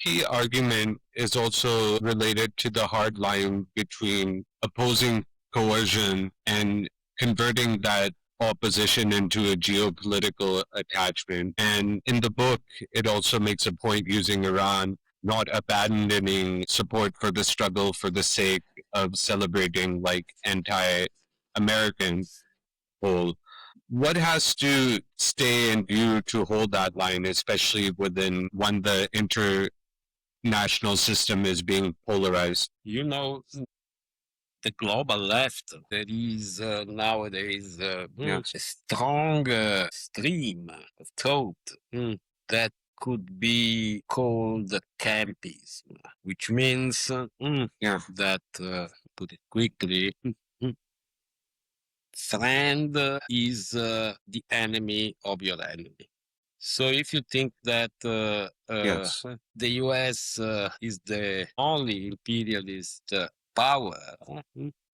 key argument is also related to the hard line between opposing coercion and converting that opposition into a geopolitical attachment. And in the book, it also makes a point using Iran not abandoning support for the struggle for the sake of celebrating like anti-American whole. What has to stay in view to hold that line, especially within when the international system is being polarized? You know, the global left, there is nowadays a strong stream of thought that could be called Campism, which means that, put it quickly, friend is the enemy of your enemy. So if you think that the US is the only imperialist power,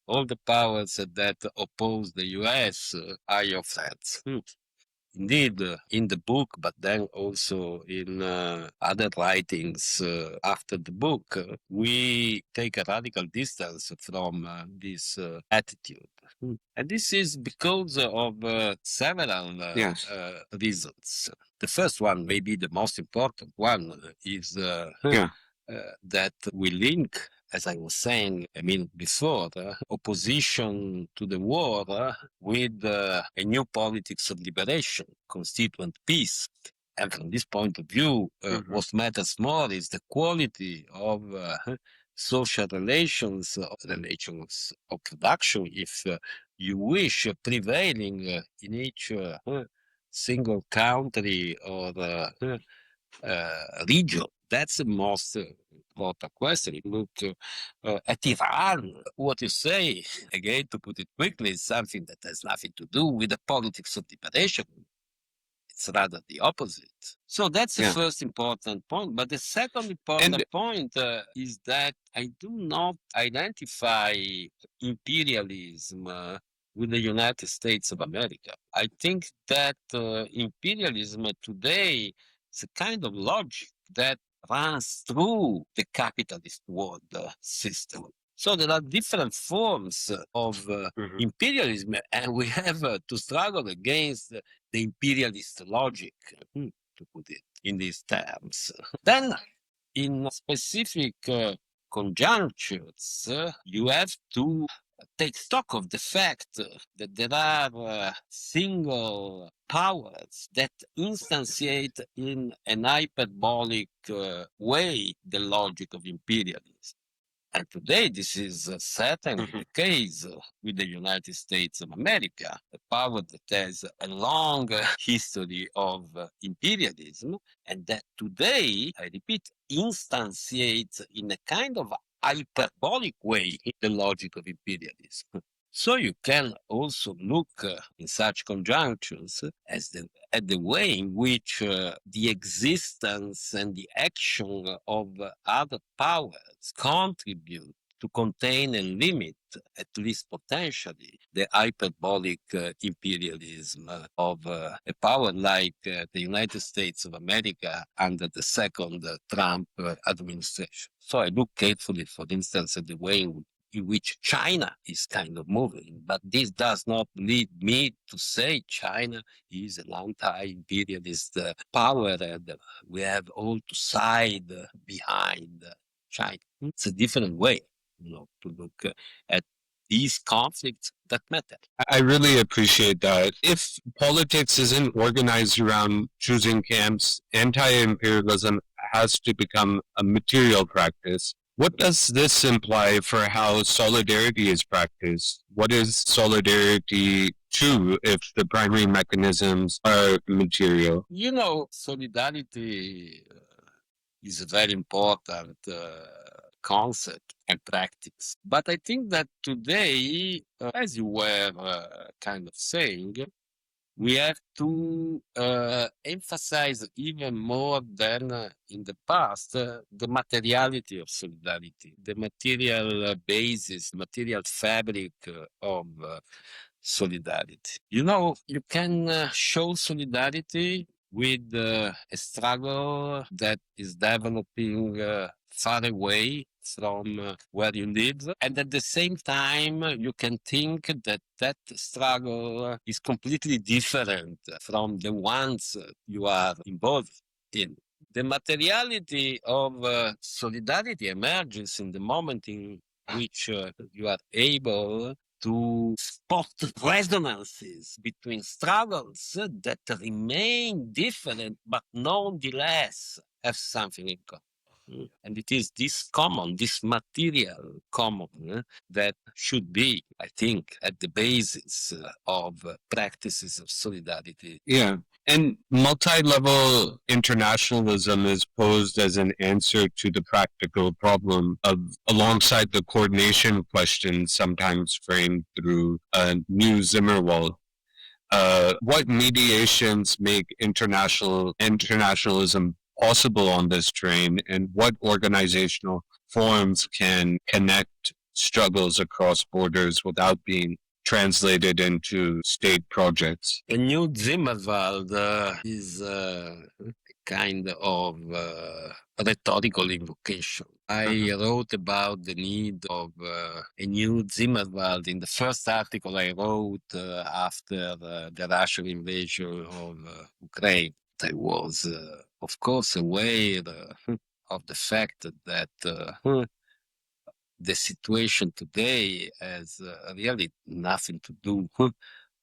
all the powers that oppose the US are your friends. Indeed, in the book, but then also in other writings after the book, we take a radical distance from this attitude. And this is because of several reasons. The first one, maybe the most important one, is that we link, as I was saying a minute before, opposition to the war with a new politics of liberation, constituent peace. And from this point of view, what matters more is the quality of social relations of production, if you wish, prevailing in each single country or region. That's the most important question. Look at Iran. What you say, again, to put it quickly, is something that has nothing to do with the politics of liberation. It's rather the opposite. So that's the first important point. But the second important point is that I do not identify imperialism with the United States of America. I think that imperialism today is a kind of logic that runs through the capitalist world system. So there are different forms of imperialism, and we have to struggle against the imperialist logic, to put it in these terms. Then, in specific conjunctures, you have to take stock of the fact that there are single powers that instantiate in an hyperbolic way the logic of imperialism. And today, this is certainly the case with the United States of America, a power that has a long history of imperialism, and that today, I repeat, instantiates in a kind of hyperbolic way the logic of imperialism. So you can also look in such conjunctions at the way in which the existence and the action of other powers contribute to contain and limit, at least potentially, the hyperbolic imperialism of a power like the United States of America under the second Trump administration. So I look carefully, for instance, at the way in which China is kind of moving. But this does not lead me to say China is an anti-imperialist power and we have all to side behind China. It's a different way, to look at these conflicts that matter. I really appreciate that. If politics isn't organized around choosing camps, anti-imperialism has to become a material practice. What does this imply for how solidarity is practiced? What is solidarity to if the primary mechanisms are material? Solidarity is a very important concept and practice. But I think that today, as you were kind of saying, we have to emphasize even more than in the past the materiality of solidarity, the material basis, material fabric of solidarity. You can show solidarity with a struggle that is developing far away from where you live. And at the same time, you can think that that struggle is completely different from the ones you are involved in. The materiality of solidarity emerges in the moment in which you are able to spot resonances between struggles that remain different but nonetheless have something in common. And it is this common, this material common, that should be, I think, at the basis of practices of solidarity. Yeah. And multi level internationalism is posed as an answer to the practical problem of, alongside the coordination question, sometimes framed through a new Zimmerwald. What mediations make internationalism possible on this train, and what organizational forms can connect struggles across borders without being translated into state projects? A new Zimmerwald is a kind of rhetorical invocation. I wrote about the need of a new Zimmerwald in the first article I wrote after the Russian invasion of Ukraine. I was, of course, aware of the fact that the situation today has really nothing to do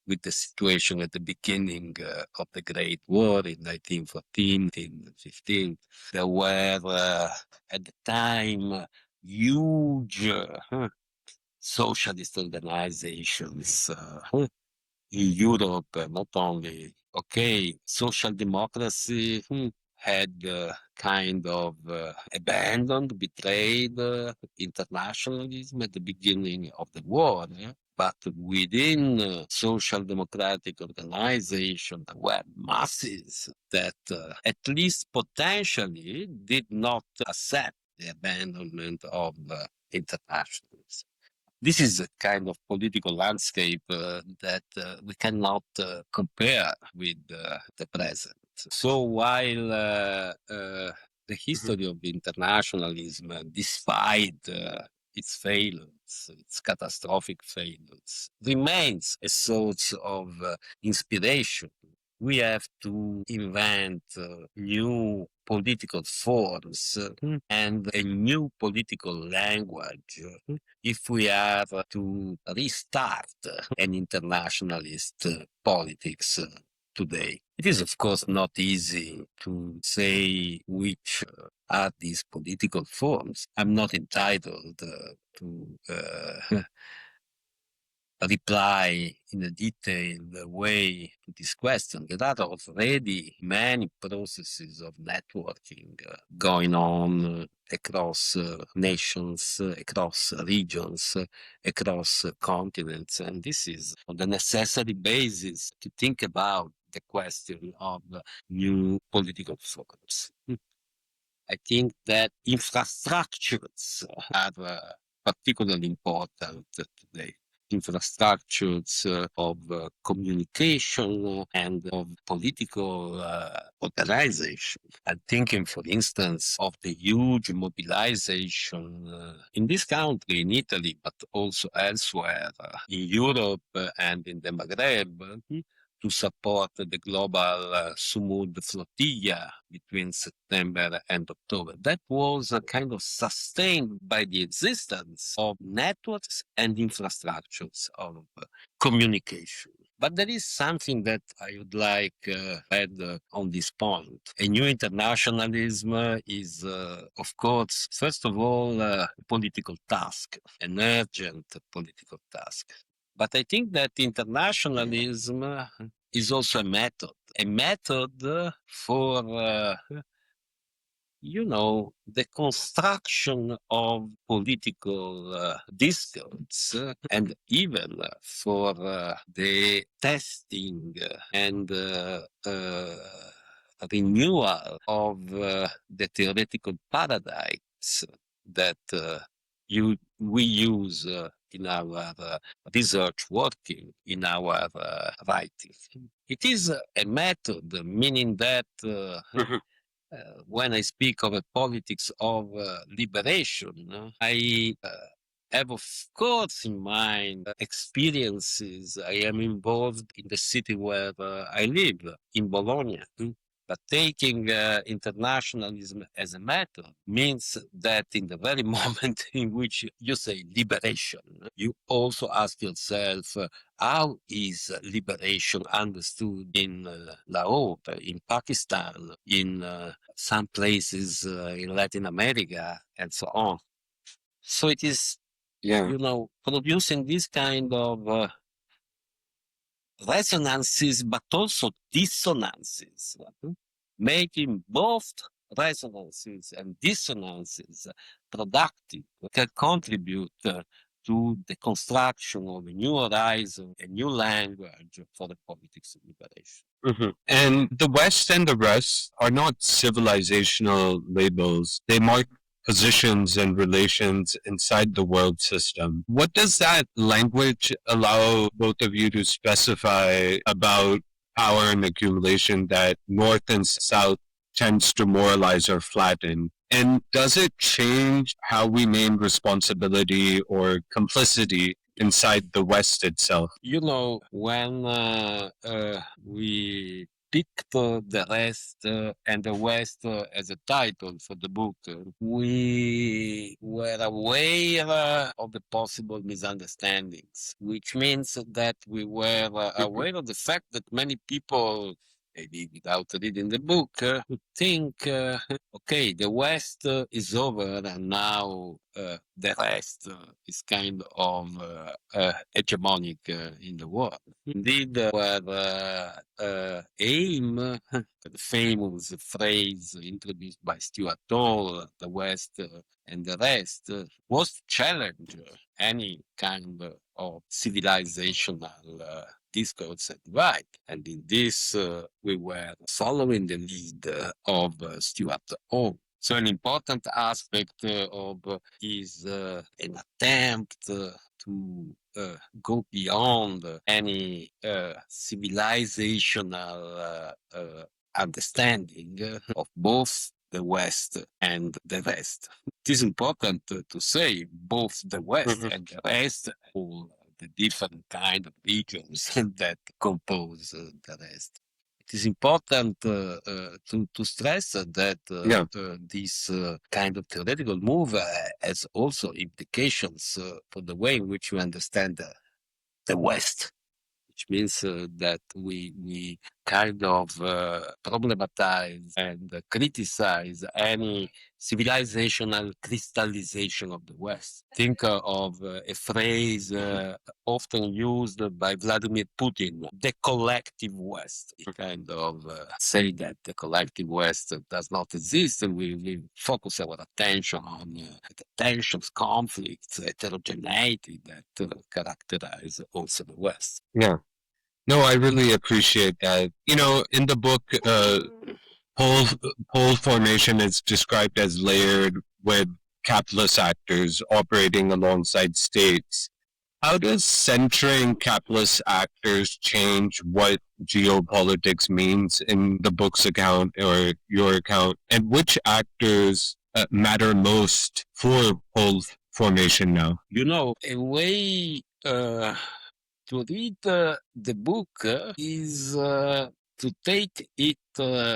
with the situation at the beginning of the Great War in 1914, 1915. There were, at the time, huge socialist organizations in Europe, not only. Okay, social democracy had kind of abandoned, betrayed internationalism at the beginning of the war. But within social democratic organization, there were masses that at least potentially did not accept the abandonment of internationalism. This is a kind of political landscape that we cannot compare with the present. So while the history of internationalism, despite its failures, its catastrophic failures, remains a source of inspiration, we have to invent new political forms and a new political language if we are to restart an internationalist politics today. It is, of course, not easy to say which are these political forms. I'm not entitled to reply in a detailed way to this question. There are already many processes of networking going on across nations, across regions, across continents. And this is on the necessary basis to think about the question of new political forms. I think that infrastructures are particularly important today. Infrastructures of communication and of political organization. I'm thinking, for instance, of the huge mobilization in this country, in Italy, but also elsewhere, in Europe and in the Maghreb, to support the global Sumud flotilla between September and October. That was kind of sustained by the existence of networks and infrastructures of communication. But there is something that I would like to add on this point. A new internationalism is, of course, first of all, a political task, an urgent political task. But I think that internationalism is also a method for, the construction of political discourse and even for the testing and renewal of the theoretical paradigms that we use in our research working, in our writing. It is a method, meaning that when I speak of a politics of liberation, I have, of course, in mind experiences. I am involved in the city where I live, in Bologna. But taking internationalism as a method means that in the very moment in which you say liberation, you also ask yourself, how is liberation understood in Lahore, in Pakistan, in some places in Latin America, and so on? So it is, producing this kind of resonances, but also dissonances, making both resonances and dissonances productive, can contribute to the construction of a new horizon, a new language for the politics of liberation. And the West and the rest are not civilizational labels. They mark positions and relations inside the world system. What does that language allow both of you to specify about power and accumulation that North and South tends to moralize or flatten? And does it change how we name responsibility or complicity inside the West itself? When we picked the rest and the West as a title for the book, we were aware of the possible misunderstandings, which means that we were aware of the fact that many people, maybe without reading the book, would think, okay, the West is over and now the rest is kind of hegemonic in the world. Indeed, our aim, the famous phrase introduced by Stuart Hall, the West and the rest, was to challenge any kind of civilizational discourse and divide. And in this, we were following the lead of Stuart Hall. So an important aspect of is an attempt to go beyond any civilizational understanding of both the West and the rest. It is important to say both the West and the rest, all the different kind of regions that compose the rest. It is important to stress that this kind of theoretical move has also implications for the way in which we understand the West, which means that we kind of problematize and criticize any civilizational crystallization of the West. Think of a phrase often used by Vladimir Putin, the collective West. He kind of say that the collective West does not exist, and we focus our attention on the tensions, conflicts, heterogeneity that characterize also the West. Yeah. No, I really appreciate that. In the book, pole formation is described as layered with capitalist actors operating alongside states. How does centering capitalist actors change what geopolitics means in the book's account or your account? And which actors matter most for pole formation now? A way to read the book is to take it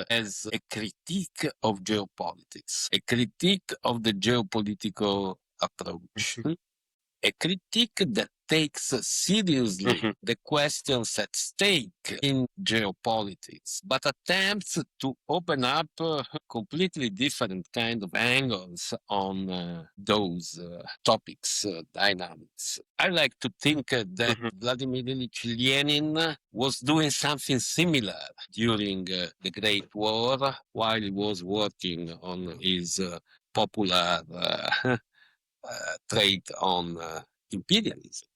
as a critique of geopolitics, a critique of the geopolitical approach, a critique that takes seriously the questions at stake in geopolitics, but attempts to open up completely different kind of angles on those topics, dynamics. I like to think that Vladimir Ilyich Lenin was doing something similar during the Great War while he was working on his popular trait on imperialism.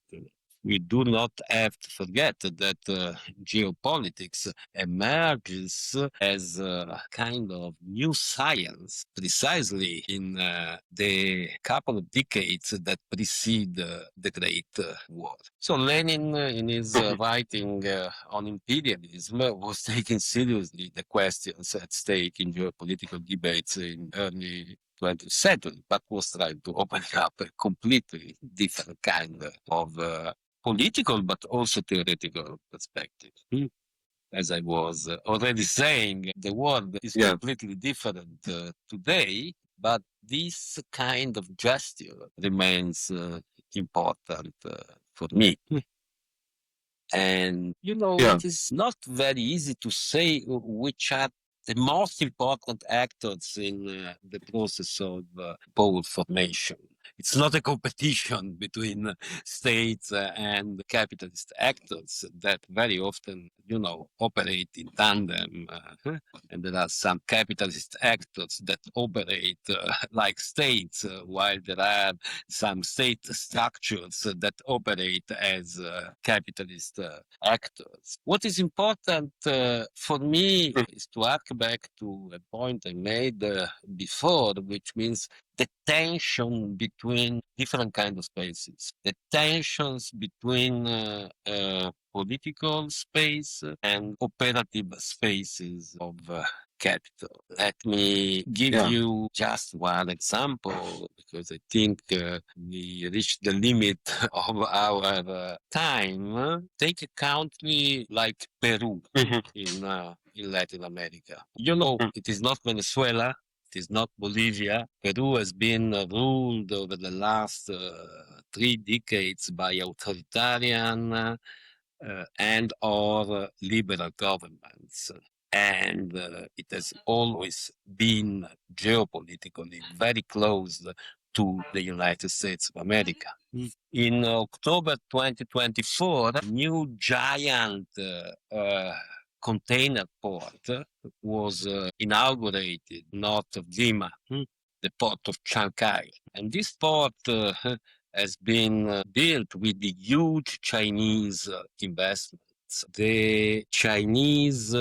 We do not have to forget that geopolitics emerges as a kind of new science precisely in the couple of decades that precede the Great War. So Lenin, in his writing on imperialism, was taking seriously the questions at stake in geopolitical debates in early 20th century, but was trying to open up a completely different kind of political but also theoretical perspective. As I was already saying, the world is completely different today, but this kind of gesture remains important for me. And, it is not very easy to say which are the most important actors in the process of power formation. It's not a competition between states and capitalist actors that very often, operate in tandem. And there are some capitalist actors that operate like states, while there are some state structures that operate as capitalist actors. What is important for me is to hark back to a point I made before, which means the tension between different kind of spaces, the tensions between political space and operative spaces of capital. Let me give you just one example, because I think we reached the limit of our time. Take a country like Peru in Latin America. It is not Venezuela. It is not Bolivia. Peru has been ruled over the last 3 decades by authoritarian and or liberal governments. And it has always been geopolitically very close to the United States of America. In October 2024, a new giant container port was inaugurated north of Lima, the port of Chancay. And this port has been built with the huge Chinese investments. The Chinese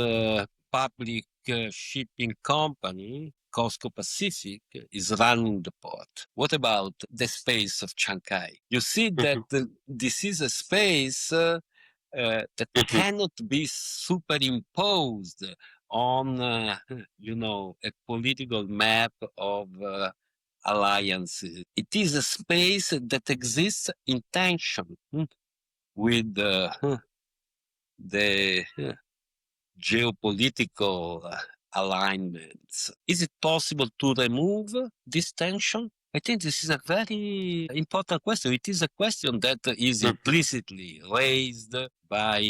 public shipping company, Costco Pacific, is running the port. What about the space of Chancay? You see that this is a space that cannot be superimposed on, a political map of alliances. It is a space that exists in tension with the geopolitical alignments. Is it possible to remove this tension? I think this is a very important question. It is a question that is implicitly raised by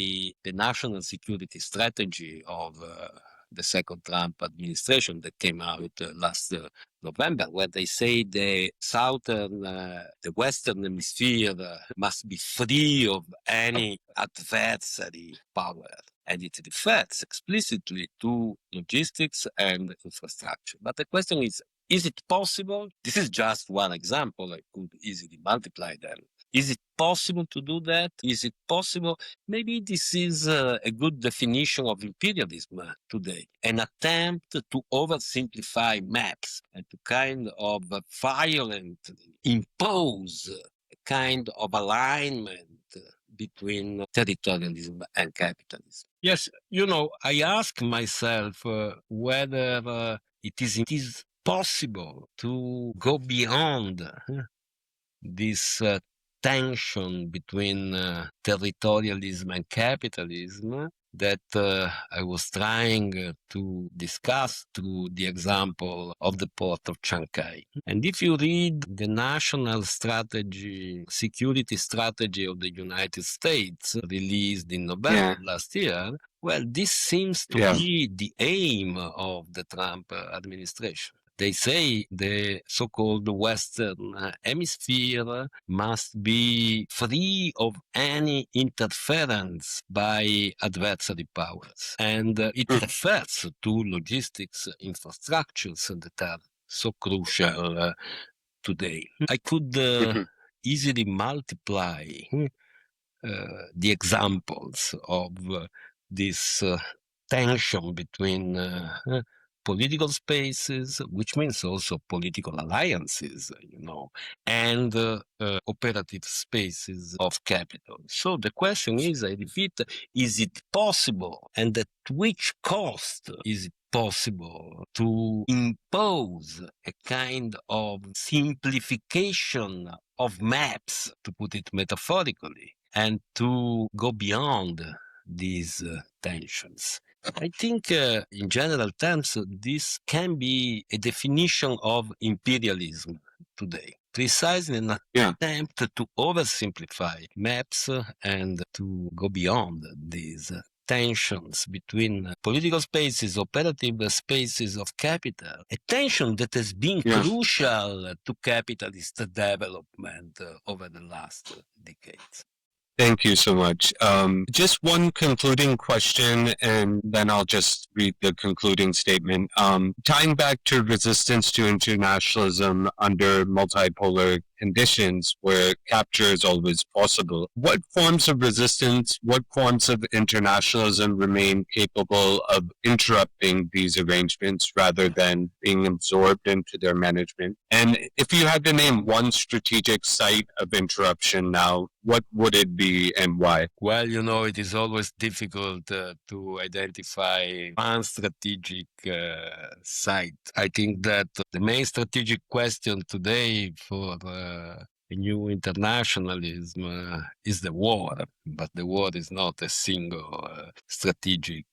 the national security strategy of the second Trump administration that came out last November, where they say the Western hemisphere must be free of any adversary power. And it refers explicitly to logistics and infrastructure. But the question is it possible? This is just one example. I could easily multiply them. Is it possible to do that? Is it possible? Maybe this is a good definition of imperialism today, an attempt to oversimplify maps and to kind of violently impose a kind of alignment between territorialism and capitalism. Yes, I ask myself whether it is possible to go beyond this tension between territorialism and capitalism that I was trying to discuss through the example of the port of Chancay. And if you read the national strategy, security strategy of the United States, released in November last year, well, this seems to be the aim of the Trump administration. They say the so-called Western hemisphere must be free of any interference by adversary powers. And it refers to logistics infrastructures that are so crucial today. I could easily multiply the examples of this tension between political spaces, which means also political alliances, and operative spaces of capital. So the question is, I repeat, is it possible, and at which cost is it possible to impose a kind of simplification of maps, to put it metaphorically, and to go beyond these tensions? I think, in general terms, this can be a definition of imperialism today, precisely an attempt to oversimplify maps and to go beyond these tensions between political spaces, operative spaces of capital, a tension that has been crucial to capitalist development over the last decades. Thank you so much. Just one concluding question, and then I'll just read the concluding statement. Tying back to resistance to internationalism under multipolar conditions where capture is always possible, what forms of resistance, what forms of internationalism remain capable of interrupting these arrangements rather than being absorbed into their management? And if you had to name one strategic site of interruption now, what would it be and why? Well, it is always difficult to identify one strategic site. I think that the main strategic question today for a new internationalism is the war, but the war is not a single strategic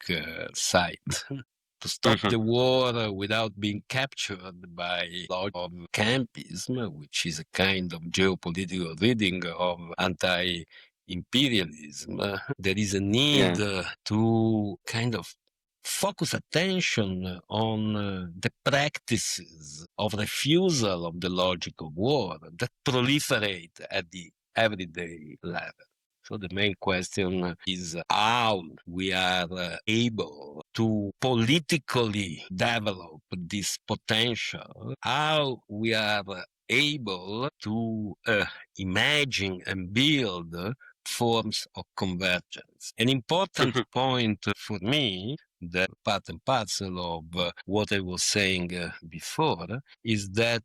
site. To stop the war without being captured by law of Campism, which is a kind of geopolitical reading of anti-imperialism, there is a need to kind of focus attention on the practices of refusal of the logic of war that proliferate at the everyday level. So the main question is how we are able to politically develop this potential, how we are able to imagine and build forms of convergence. An important point for me, that part and parcel of what I was saying before, is that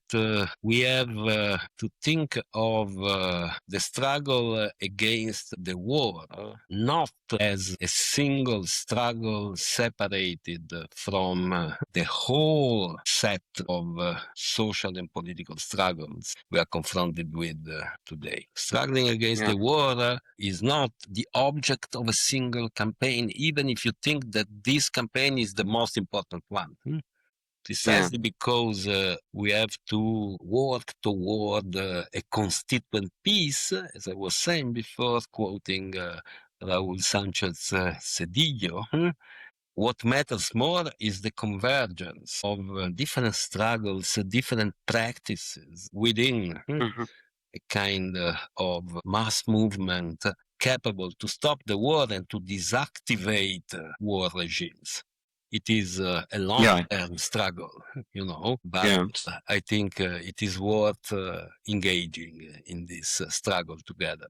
we have to think of the struggle against the war not as a single struggle separated from the whole set of social and political struggles we are confronted with today. Struggling against the war is not the object of a single campaign, even if you think that this campaign is the most important one. Precisely because we have to work toward a constituent peace, as I was saying before, quoting Raúl Sánchez Cedillo. What matters more is the convergence of different struggles, different practices within a kind of mass movement capable to stop the war and to deactivate war regimes. It is a long-term struggle, but I think it is worth engaging in this struggle together.